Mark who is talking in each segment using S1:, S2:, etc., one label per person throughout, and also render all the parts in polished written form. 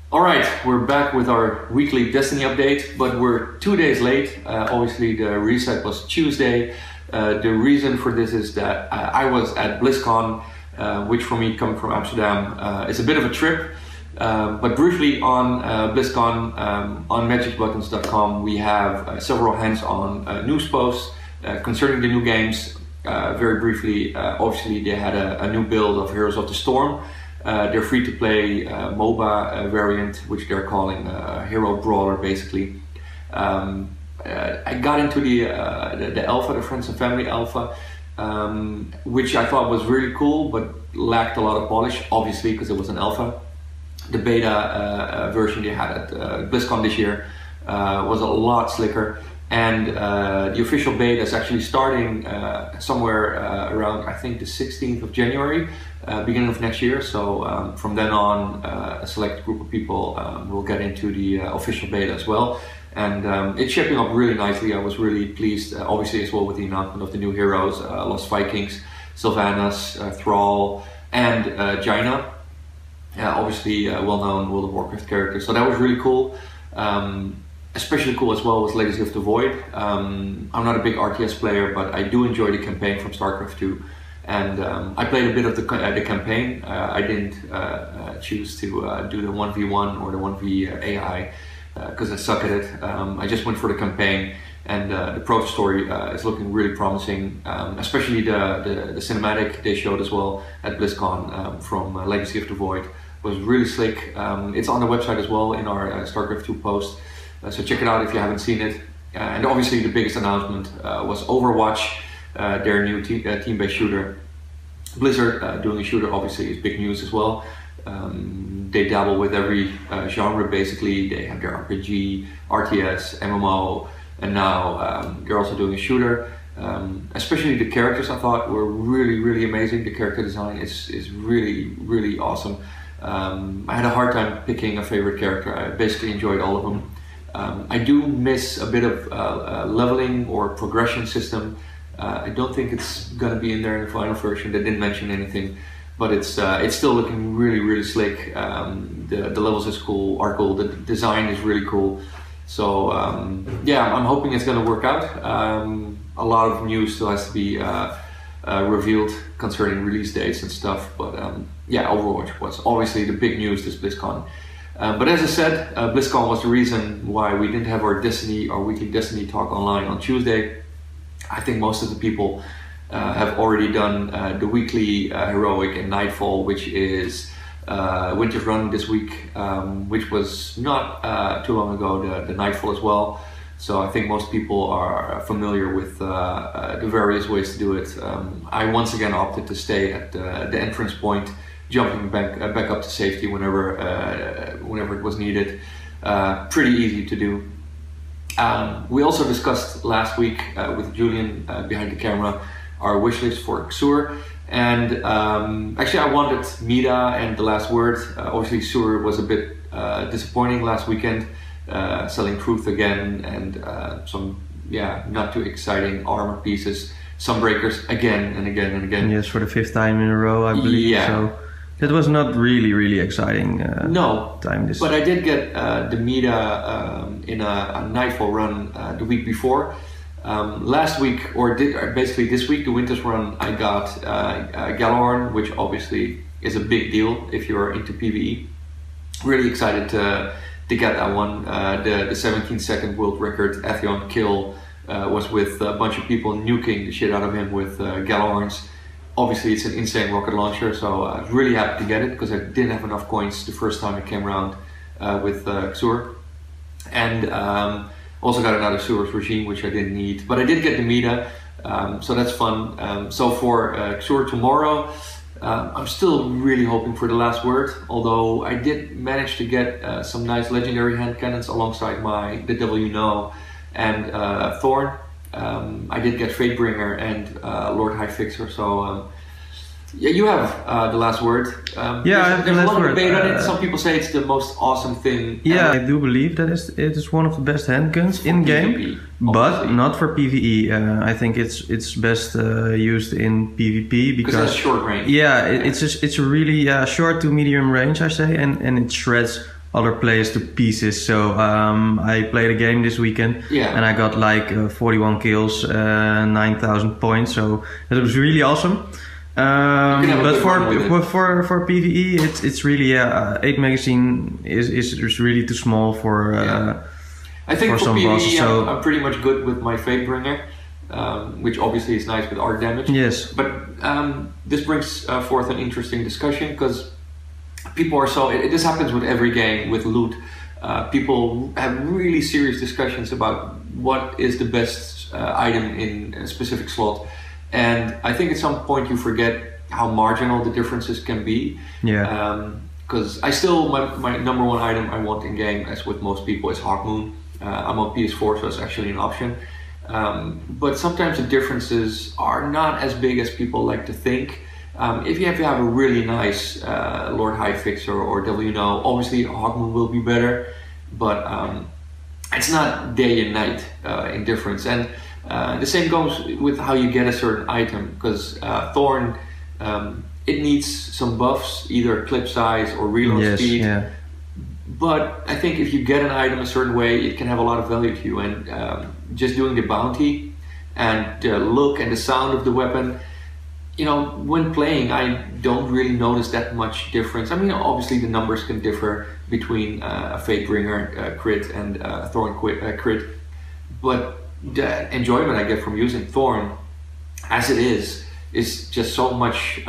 S1: Alright, we're back with our weekly Destiny update, but we're 2 days late. Obviously the reset was Tuesday. The reason for this is that I was at Blizzcon, which for me, coming from Amsterdam, is a bit of a trip. But briefly on Blizzcon, on magicbuttons.com, we have several hands-on news posts concerning the new games. Very briefly, obviously they had a new build of Heroes of the Storm. Their free-to-play MOBA variant, which they're calling Hero Brawler, basically. I got into the alpha, the Friends and Family alpha, which I thought was really cool, but lacked a lot of polish, obviously, because it was an alpha. The beta version they had at BlizzCon this year was a lot slicker, and the official beta is actually starting somewhere around, I think, the 16th of January, beginning of next year. So from then on, a select group of people will get into the official beta as well. And it's shaping up really nicely. I was really pleased, obviously, as well, with the announcement of the new heroes, Lost Vikings, Sylvanas, Thrall, and Jaina. Obviously, well-known World of Warcraft characters. So that was really cool. Especially cool as well was Legacy of the Void. I'm not a big RTS player, but I do enjoy the campaign from StarCraft 2. And I played a bit of the campaign. I didn't choose to do the 1v1 or the 1v AI because I suck at it. I just went for the campaign, and the pro story is looking really promising. Especially the cinematic they showed as well at BlizzCon from Legacy of the Void was really slick. It's on the website as well in our StarCraft 2 post. So check it out if you haven't seen it. And obviously the biggest announcement was Overwatch, their new team-based shooter. Blizzard doing a shooter obviously is big news as well. They dabble with every genre basically. They have their RPG, RTS, MMO, and now they're also doing a shooter. Especially the characters I thought were really amazing. The character design is really awesome. I had a hard time picking a favorite character. I basically enjoyed all of them. I do miss a bit of leveling or progression system. I don't think it's going to be in there in the final version. They didn't mention anything, but it's still looking really slick. The levels are cool. The design is really cool. So yeah, I'm hoping it's going to work out. A lot of news still has to be revealed concerning release dates and stuff. But yeah, Overwatch was obviously the big news this BlizzCon. But as I said, BlizzCon was the reason why we didn't have our weekly Destiny talk online on Tuesday. I think most of the people have already done the Weekly Heroic and Nightfall, which is Winter's Run this week, which was not too long ago, the Nightfall as well. So I think most people are familiar with the various ways to do it. I once again opted to stay at the entrance point, jumping back up to safety whenever it was needed. Pretty easy to do. We also discussed last week with Julian behind the camera our wish list for Xur, and actually I wanted Mida and The Last Word. Obviously Xur was a bit disappointing last weekend, selling Truth again, and some not too exciting armor pieces, Sunbreakers again and again.
S2: Yes, for the 5th time in a row, I believe.
S1: Yeah.
S2: So that was not really exciting.
S1: No,
S2: time this.
S1: But I did get the Mida in a Nightfall run the week before. Last week, basically this week, the Winter's Run, I got Gjallarhorn, which obviously is a big deal if you're into PvE. Really excited to get that one. The 17-second world record Atheon kill was with a bunch of people nuking the shit out of him with Gjallarhorns. Obviously it's an insane rocket launcher, so I was really happy to get it because I didn't have enough coins the first time it came around with Xur. And also got another Xur's Regime, which I didn't need, but I did get the Mida, so that's fun. So for Xur tomorrow, I'm still really hoping for The Last Word, although I did manage to get some nice legendary hand cannons alongside the Devil You Know and Thorn. I did get Fatebringer and Lord High Fixer, so yeah, you have The Last Word. There's a lot of debate on it. Some people say it's the most awesome thing.
S2: Yeah, I do believe that it is one of the best handguns in game, but not for PvE. I think it's best used in PvP because
S1: it's short range.
S2: Yeah, it's a really short to medium range, I say, and it shreds other players to pieces. So I played a game this weekend, and I got like 41 kills, 9,000 points. So it was really awesome. But for PvE, it's really 8 magazine is really too small for.
S1: I think for
S2: some
S1: PvE,
S2: bosses, so
S1: I'm pretty much good with my Fatebringer, which obviously is nice with arc damage.
S2: Yes.
S1: But this brings forth an interesting discussion, because people are this happens with every game with loot. People have really serious discussions about what is the best item in a specific slot. And I think at some point you forget how marginal the differences can be.
S2: Yeah.
S1: Because I still, my number one item I want in game, as with most people, is Hawkmoon. I'm on PS4, so it's actually an option. But sometimes the differences are not as big as people like to think. If you have a really nice Lord High Fixer or WNO, obviously Hawkmoon will be better, but it's not day and night in difference. And the same goes with how you get a certain item, because Thorn, it needs some buffs, either clip size or reload speed.
S2: Yeah.
S1: But I think if you get an item a certain way, it can have a lot of value to you. And just doing the bounty and the look and the sound of the weapon, you know, when playing, I don't really notice that much difference. I mean, obviously the numbers can differ between a Fatebringer crit and a Thorn crit, but the enjoyment I get from using Thorn, as it is just so much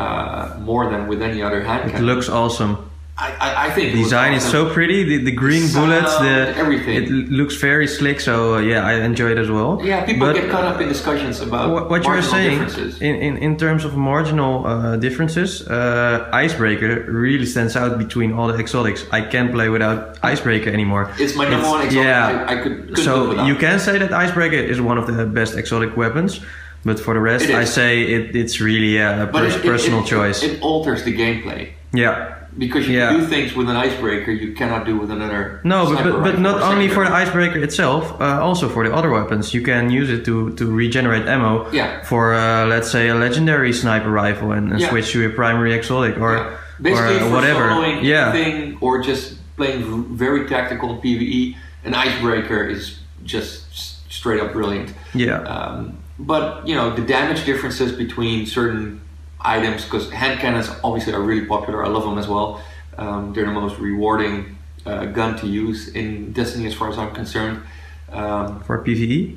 S1: more than with any other hand cannon.
S2: It looks awesome.
S1: I think
S2: the design is so pretty. The green bullets,
S1: everything.
S2: It looks very slick. So yeah, I enjoy it as well.
S1: Yeah, people get caught up in discussions about
S2: what you're saying.
S1: Differences.
S2: In terms of marginal differences, Icebreaker really stands out between all the exotics. I can't play without Icebreaker anymore.
S1: It's my number one exotic. Yeah, I couldn't
S2: so you can say that Icebreaker is one of the best exotic weapons. But for the rest, I say it's really a personal choice.
S1: It alters the gameplay.
S2: Yeah.
S1: Because you can do things with an Icebreaker you cannot do with another.
S2: No, but not only for the Icebreaker itself, also for the other weapons. You can use it to regenerate ammo for, let's say, a legendary sniper rifle and switch to a primary exotic or
S1: basically for
S2: whatever.
S1: Soloing anything or just playing very tactical PvE, an Icebreaker is just straight up brilliant.
S2: Yeah.
S1: But you know, the damage differences between certain items, because hand cannons obviously are really popular. I love them as well. They're the most rewarding gun to use in Destiny, as far as I'm concerned.
S2: For PvE?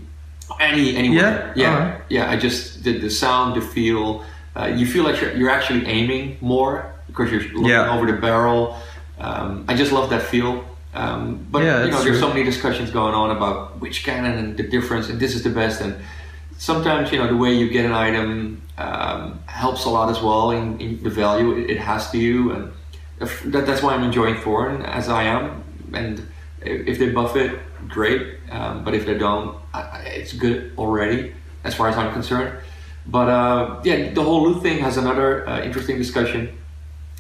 S1: Anywhere.
S2: Yeah.
S1: I just the sound, the feel. You feel like you're actually aiming more because you're looking over the barrel. I just love that feel. But you know, there's so many discussions going on about which cannon and the difference, and this is the best. And sometimes, you know, the way you get an item helps a lot as well in the value it has to you, and that's why I'm enjoying Thorn as I am. And if they buff it, great. But if they don't, it's good already, as far as I'm concerned. But yeah, the whole loot thing has another interesting discussion,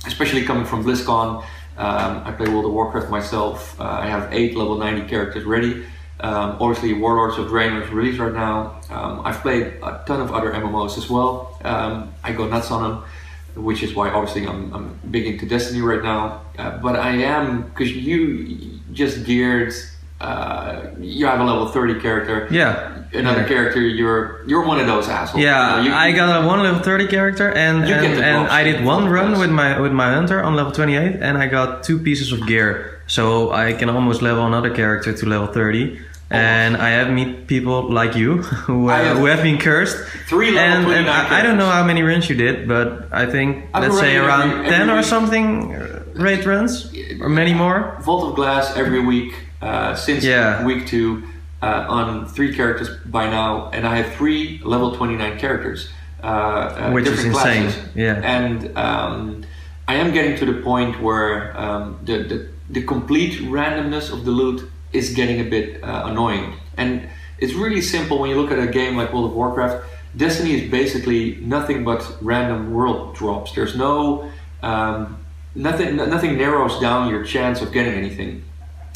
S1: especially coming from Blizzcon. I play World of Warcraft myself. I have 8 level 90 characters ready. Obviously, Warlords of Draenor is released right now. I've played a ton of other MMOs as well. I go nuts on them, which is why obviously I'm big into Destiny right now. But I am, because you just geared, you have a level 30 character.
S2: Yeah.
S1: Another character, you're one of those assholes.
S2: Yeah, I got a 1 level 30 character, and I did one run with my hunter on level 28, and I got 2 pieces of gear, so I can almost level another character to level 30. And I have met people like you who have been cursed.
S1: 3 level 29 characters.
S2: I don't know how many runs you did, but I think let's say around 10 or something raid runs, or many more.
S1: Vault of Glass every week since week 2 on 3 characters by now, and I have 3 level 29 characters,
S2: which is insane.
S1: Classes.
S2: Yeah,
S1: and I am getting to the point where the complete randomness of the loot is getting a bit annoying. And it's really simple when you look at a game like World of Warcraft. Destiny is basically nothing but random world drops. There's no nothing narrows down your chance of getting anything.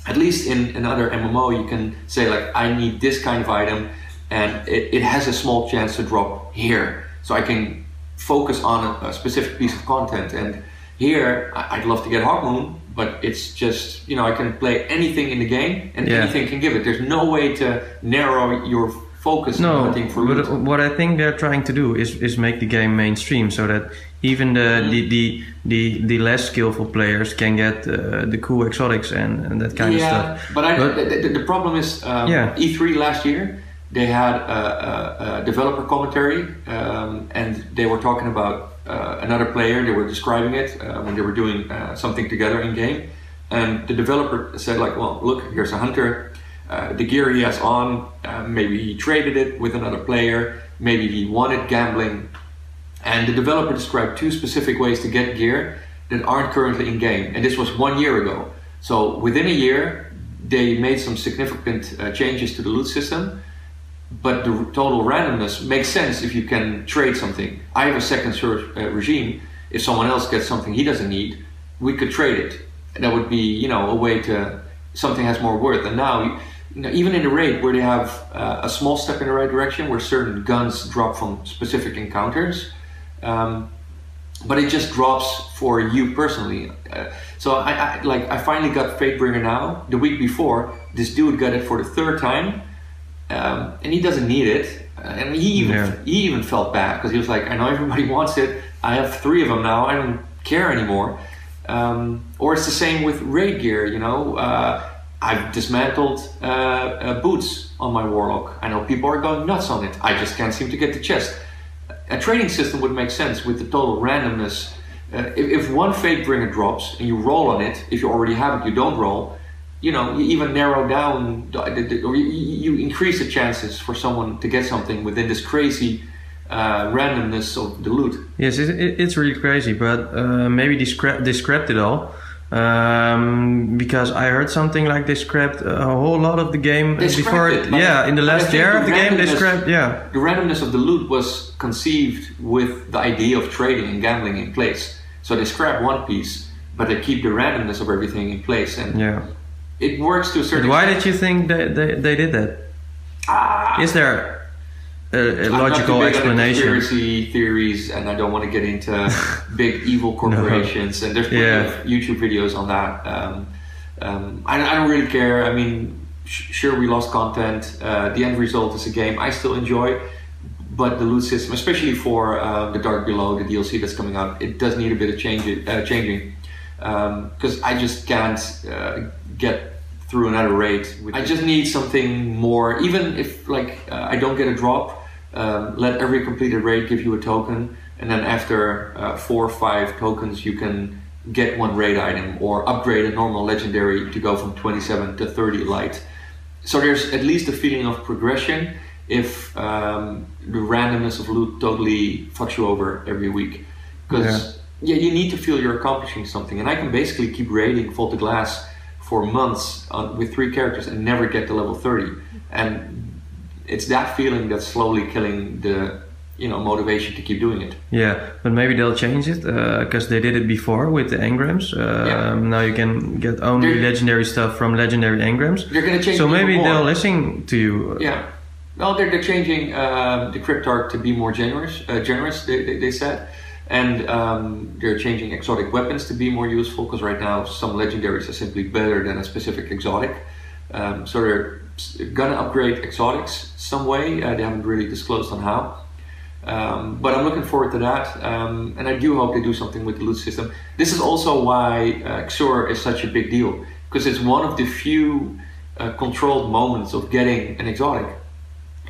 S1: At least in another MMO, you can say like, I need this kind of item, and it has a small chance to drop here, so I can focus on a specific piece of content. And here, I'd love to get Hawkmoon, but it's just, I can play anything in the game and anything can give it. There's no way to narrow your focus on hunting for loot.
S2: But what I think they're trying to do is make the game mainstream, so that even the less skillful players can get the cool exotics and that kind of stuff.
S1: But the problem is E3 last year, they had a developer commentary, and they were talking about another player. They were describing it when they were doing something together in game, and the developer said like, well, look, here's a hunter. The gear he has on, maybe he traded it with another player, maybe he wanted gambling, and the developer described 2 specific ways to get gear that aren't currently in game, and this was 1 year ago. So within a year they made some significant changes to the loot system, but the total randomness makes sense if you can trade something. I have a second source regime. If someone else gets something he doesn't need, we could trade it. That would be, a way to, something has more worth. And now, even in the raid where they have a small step in the right direction, where certain guns drop from specific encounters, but it just drops for you personally. So I finally got Fatebringer now. The week before, this dude got it for the 3rd time, and he doesn't need it. And he even felt bad because he was like, I know everybody wants it. I have 3 of them now. I don't care anymore. Or it's the same with raid gear. I've dismantled boots on my Warlock. I know people are going nuts on it. I just can't seem to get the chest. A trading system would make sense with the total randomness. If one Fatebringer drops and you roll on it, if you already have it, you don't roll. You even narrow down, or you increase the chances for someone to get something within this crazy randomness of the loot.
S2: Yes, it's really crazy, but maybe they scrapped it all. Because I heard something like they scrapped a whole lot of the game before. In the last year of the game they scrapped. The
S1: randomness of the loot was conceived with the idea of trading and gambling in place. So they scrap one piece, but they keep the randomness of everything in place, and it works to a certain.
S2: But why did you think they did that? Is there a logical explanation?
S1: Conspiracy theories, and I don't want to get into big evil corporations. And there's plenty of YouTube videos on that. I don't really care. I mean, sure, we lost content. The end result is a game I still enjoy, but the loot system, especially for the Dark Below, the DLC that's coming out, it does need a bit of changing. Because I just can't get through another raid. I just need something more. Even if I don't get a drop, let every completed raid give you a token, and then after 4 or 5 tokens you can get 1 raid item, or upgrade a normal legendary to go from 27 to 30 light. So there's at least a feeling of progression if the randomness of loot totally fucks you over every week. Because you need to feel you're accomplishing something, and I can basically keep raiding Vaulted Glass for months with 3 characters and never get to level 30, and it's that feeling that's slowly killing the motivation to keep doing it.
S2: But maybe they'll change it because they did it before with the engrams. Now you can get only legendary stuff from legendary engrams.
S1: They're going to change.
S2: So maybe they'll listen to you.
S1: Well, they're changing the Cryptarch to be more generous. They said. And they're changing exotic weapons to be more useful, because right now some legendaries are simply better than a specific exotic. So they're gonna upgrade exotics some way. They haven't really disclosed on how. But I'm looking forward to that. And I do hope they do something with the loot system. This is also why Xur is such a big deal, because it's one of the few controlled moments of getting an exotic.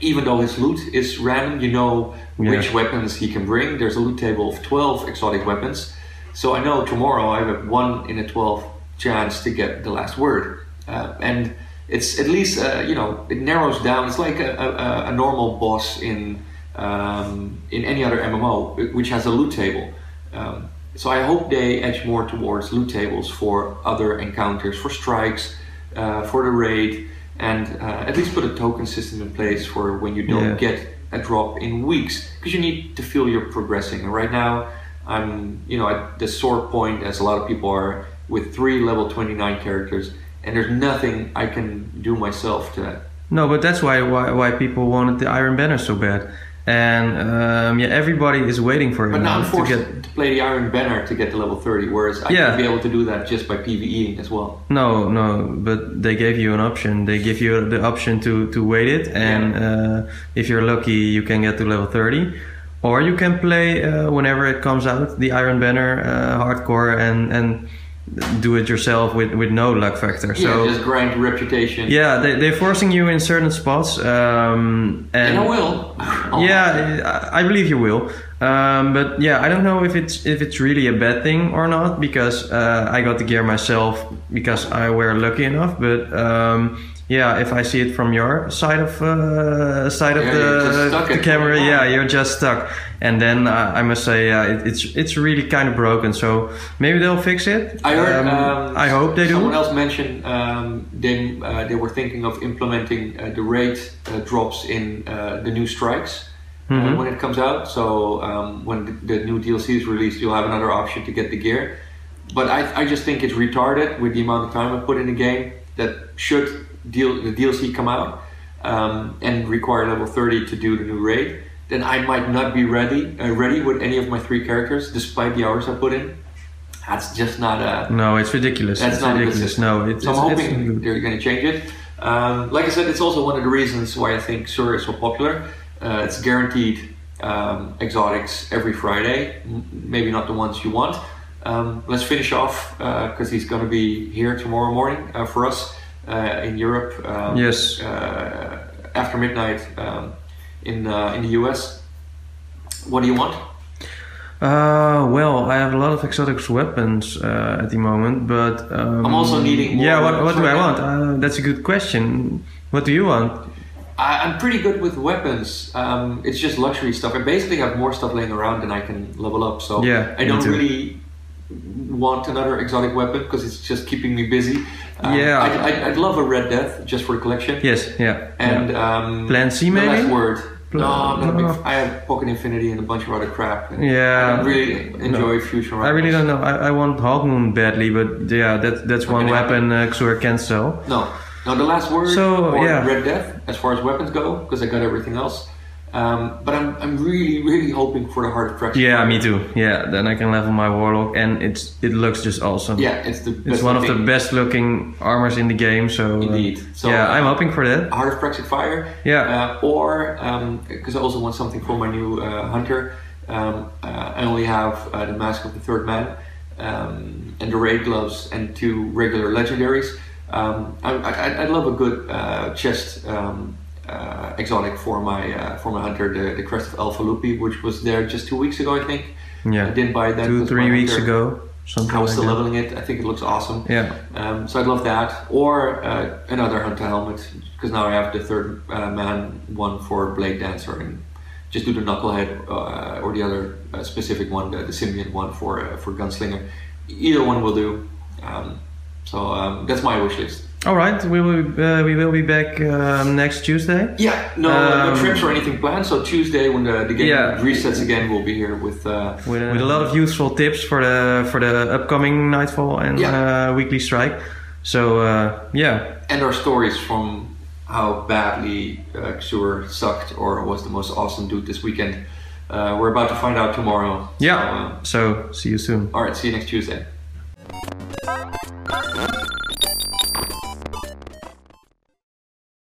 S1: Even though his loot is random, which weapons he can bring. There's a loot table of 12 exotic weapons. So I know tomorrow I have a 1 in a 12 chance to get the last word. And it's at least, it narrows down. It's like a normal boss in any other MMO, which has a loot table. So I hope they edge more towards loot tables for other encounters, for strikes, for the raid. And at least put a token system in place for when you don't get a drop in weeks, because you need to feel you're progressing. And right now I'm at the sore point, as a lot of people are, with 3 level 29 characters, and there's nothing I can do myself to.
S2: No, but that's why people wanted the Iron Banner so bad. and yeah, everybody is waiting for it.
S1: But now I'm forced to play the Iron Banner to get to level 30, whereas I should be able to do that just by PvEing as well.
S2: No, but they gave you an option. They give you the option to wait it, and if you're lucky, you can get to level 30. Or you can play whenever it comes out, the Iron Banner hardcore, and do it yourself with no luck factor. So
S1: just grind reputation.
S2: Yeah, they're forcing you in certain spots. And
S1: I will.
S2: Yeah, I believe you will. But yeah, I don't know if it's really a bad thing or not, because I got the gear myself because I were lucky enough. But yeah, if I see it from your side of the camera, you're just stuck. And then I must say, it's really kind of broken. So maybe they'll fix it.
S1: I heard.
S2: I hope they do.
S1: Someone else mentioned they were thinking of implementing the raid drops in the new strikes when it comes out. So when the new DLC is released, you'll have another option to get the gear. But I just think it's retarded with the amount of time I put in the game. That should the DLC come out and require level 30 to do the new raid, then I might not be ready with any of my 3 characters, despite the hours I put in. That's just not a...
S2: No, it's ridiculous.
S1: That's not
S2: ridiculous. No,
S1: so I'm hoping they're going to change it. Like I said, it's also one of the reasons why I think Sur is so popular. It's guaranteed exotics every Friday, maybe not the ones you want. Let's finish off, because he's going to be here tomorrow morning for us. In Europe,
S2: yes,
S1: after midnight in the US. What do you want?
S2: Well, I have a lot of exotic weapons at the moment, but
S1: I'm also needing more.
S2: Yeah, what do I want? That's a good question. What do you want?
S1: I'm pretty good with weapons. It's just luxury stuff. I basically have more stuff laying around than I can level up. So
S2: yeah,
S1: I don't really want another exotic weapon because it's just keeping me busy.
S2: Yeah,
S1: I'd love a Red Death just for the collection.
S2: Yes, yeah.
S1: And
S2: Plan C maybe?
S1: The Last Word. No, I have Pocket Infinity and a bunch of other crap.
S2: Yeah,
S1: I don't really enjoy fusion rifles.
S2: I really don't know. I want Hawk Moon badly, but yeah, that's one weapon Xur can't sell.
S1: No, The Last Word or Red Death, as far as weapons go, because I got everything else. But I'm really hoping for the Heart of Praxis.
S2: Yeah, me too. Yeah, then I can level my Warlock, and it looks just awesome.
S1: Yeah, it's
S2: one of the best looking armors in the game. So
S1: indeed. So
S2: yeah, I'm hoping for that.
S1: Heart of Praxis Fire.
S2: Yeah.
S1: Or because I also want something for my new hunter. I only have the Mask of the Third Man and the Raid Gloves and 2 regular legendaries. I'd love a good chest. Exotic for my hunter, the Crest of Alpha Lupi, which was there just 2 weeks ago, I think.
S2: Yeah,
S1: I didn't buy that.
S2: 2-3 weeks ago.
S1: I was still leveling it. I think it looks awesome.
S2: Yeah.
S1: So I'd love that, or another hunter helmet, because now I have the third man one for Blade Dancer, and just do the Knucklehead or the other specific one, the Symbiont one for Gunslinger. Either one will do. So that's my wish list.
S2: All right, we will be back next Tuesday.
S1: Yeah, no trips or anything planned. So Tuesday, when the game resets again, we'll be here with a
S2: lot of useful tips for the upcoming Nightfall and Weekly Strike. So yeah,
S1: and our stories from how badly Xur sucked or was the most awesome dude this weekend. We're about to find out tomorrow.
S2: Yeah. So see you soon.
S1: All right, see you next Tuesday.